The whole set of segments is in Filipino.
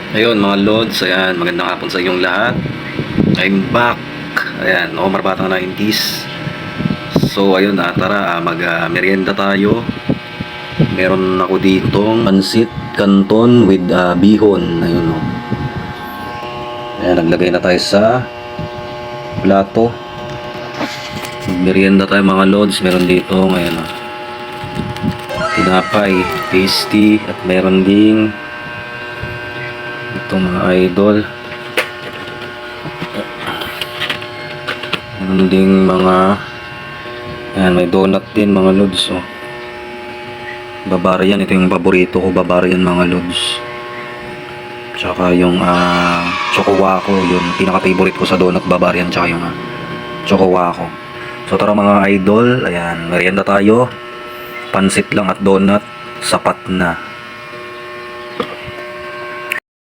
Ayun mga Lods, ayan, magandang hapon sa inyong lahat. I'm back. Ayan, Omar Batang 90s. So ayun, tara, mag-merienda tayo. Meron ako ditong pansit canton with bihon. Ayun, oh. Ayan, naglagay na tayo sa plato. Merienda tayo mga Lods. Meron dito, ngayon, tinapay, tasty, at meron ding ito mga idol. Meron ding mga ayan, may donut din mga Lods, oh. Bavarian, ito yung paborito ko, Bavarian mga Lods. Tsaka yung Choco Waco, yung pinaka-favorite ko sa donut, Bavarian, tsaka yung Choco Waco. So tara mga idol, ayan, merienda tayo. Pansit lang at donut, sapat na.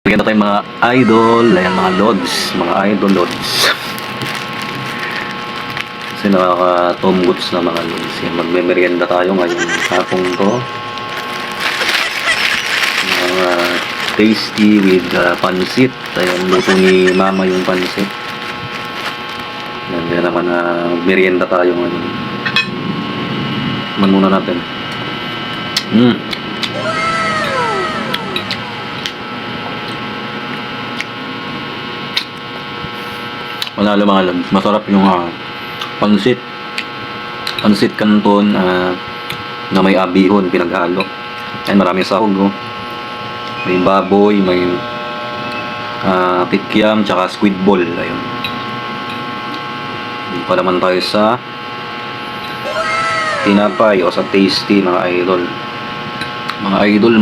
Merienda tayo mga idol, ayan mga Lods, mga idol Lods. Kasi nakaka-tom goods na mga Lods. Magme-merienda tayo ngayon hapong to. Mga tasty with pansit. Ayan, luto ni mama yung pansit. Ayan, kaya naman merienda tayo ngayon. Man muna natin. Manalo mga Lods. Masarap yung pansit canton na may abihon pinaghalo. Ay, maraming sahog, oh. May baboy, may pikyam, tsaka squid ball. Ayun. Hindi pa naman tayo sa tinapay o sa tasty mga idol. Mga idol.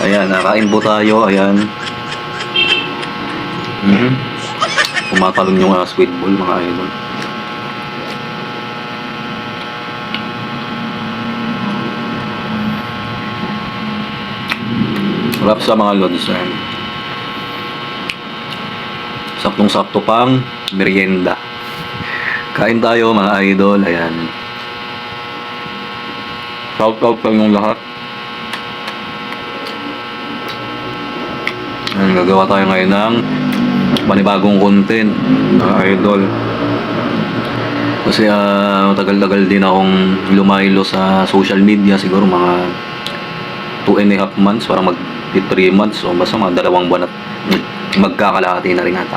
Ayan, nakain po tayo. Ayan. Kumatalon yung squid ball mga idol. Sarap sa mga Lods. Saktong-sakto pang merienda. Kain tayo mga idol. Ayan. Shout out pa yung lahat. Ayan, gagawa tayo ngayon ng panibagong content mga idol. Kasi tagal-tagal din akong lumaylo sa social media. Siguro mga 2.5 months, parang mag 3 months o basta mga 2 buwan at magkakalahati na rin ata.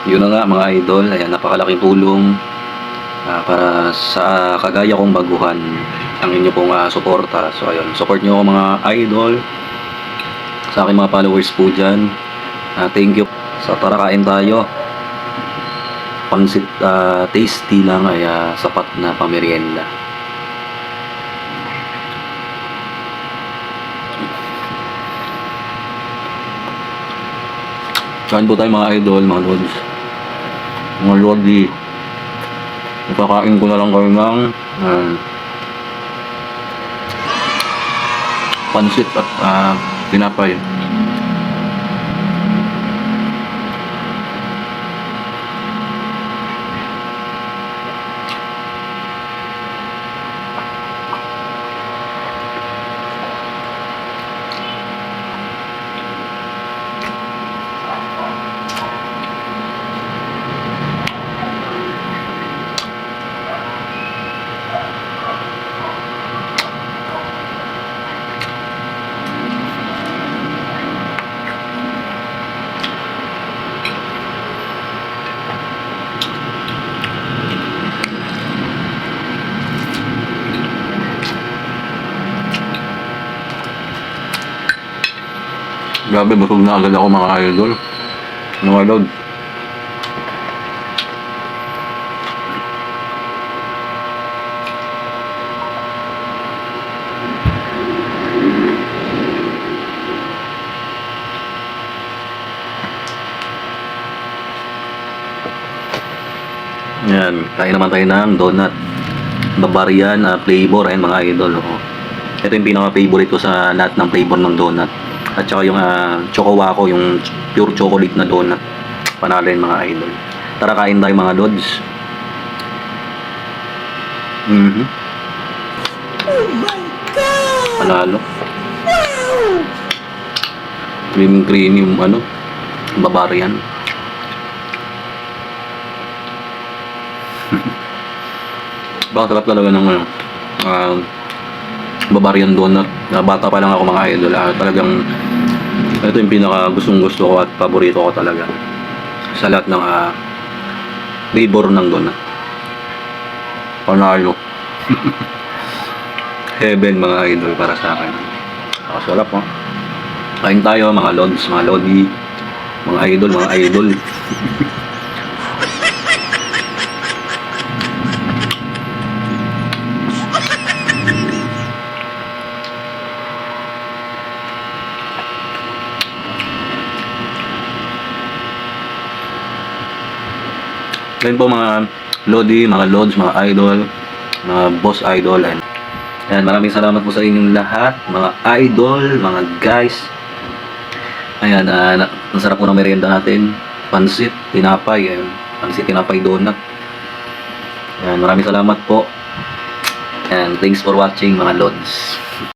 Yun na nga mga idol. Ayan, napakalaking tulong para sa kagaya kong baguhan ang inyo pong suporta. So ayun, support nyo mga idol, sa aking mga followers po dyan. Thank you. So tara, kain tayo. Pansit tasty lang ay sapat na pamerienda. Kain po tayo mga idol, mga Lods. Mga Lodi. Ipakain ko na lang kayo ng pansit at tinapay. Grabe, busog na agad ako mga idol. Mga Lods. Yan, kain naman tayo ng donut. Bavarian flavor, ayan mga idol. Oh. Ito yung pinaka-favorite ko sa lahat ng flavor ng donut. At saka yung Choco Waco, yung pure chocolate na donut. Panalo yun mga idol. Tara, kain tayo mga Lods. Oh my God! Panalo. Creamy yung ano, Bavarian. Baka sarap talaga ng ano, Bavarian donut. Bata pa lang ako mga idol. Talagang ito yung pinaka gustong gusto ko at paborito ko talaga sa lahat ng flavor ng donut. Panalo. Heaven mga idol para sa akin. Sarap po. Kain tayo mga lods, mga lodi, mga idol, mga idol. Ngayon po mga lodi, mga lods, mga idol, mga boss idol. Ayan, maraming salamat po sa inyong lahat, mga idol, mga guys. Ayan, ang sarap po ng merienda natin. Pansit, tinapay, ayan. Pansit, tinapay, donut. Ayan, maraming salamat po. And thanks for watching mga lods.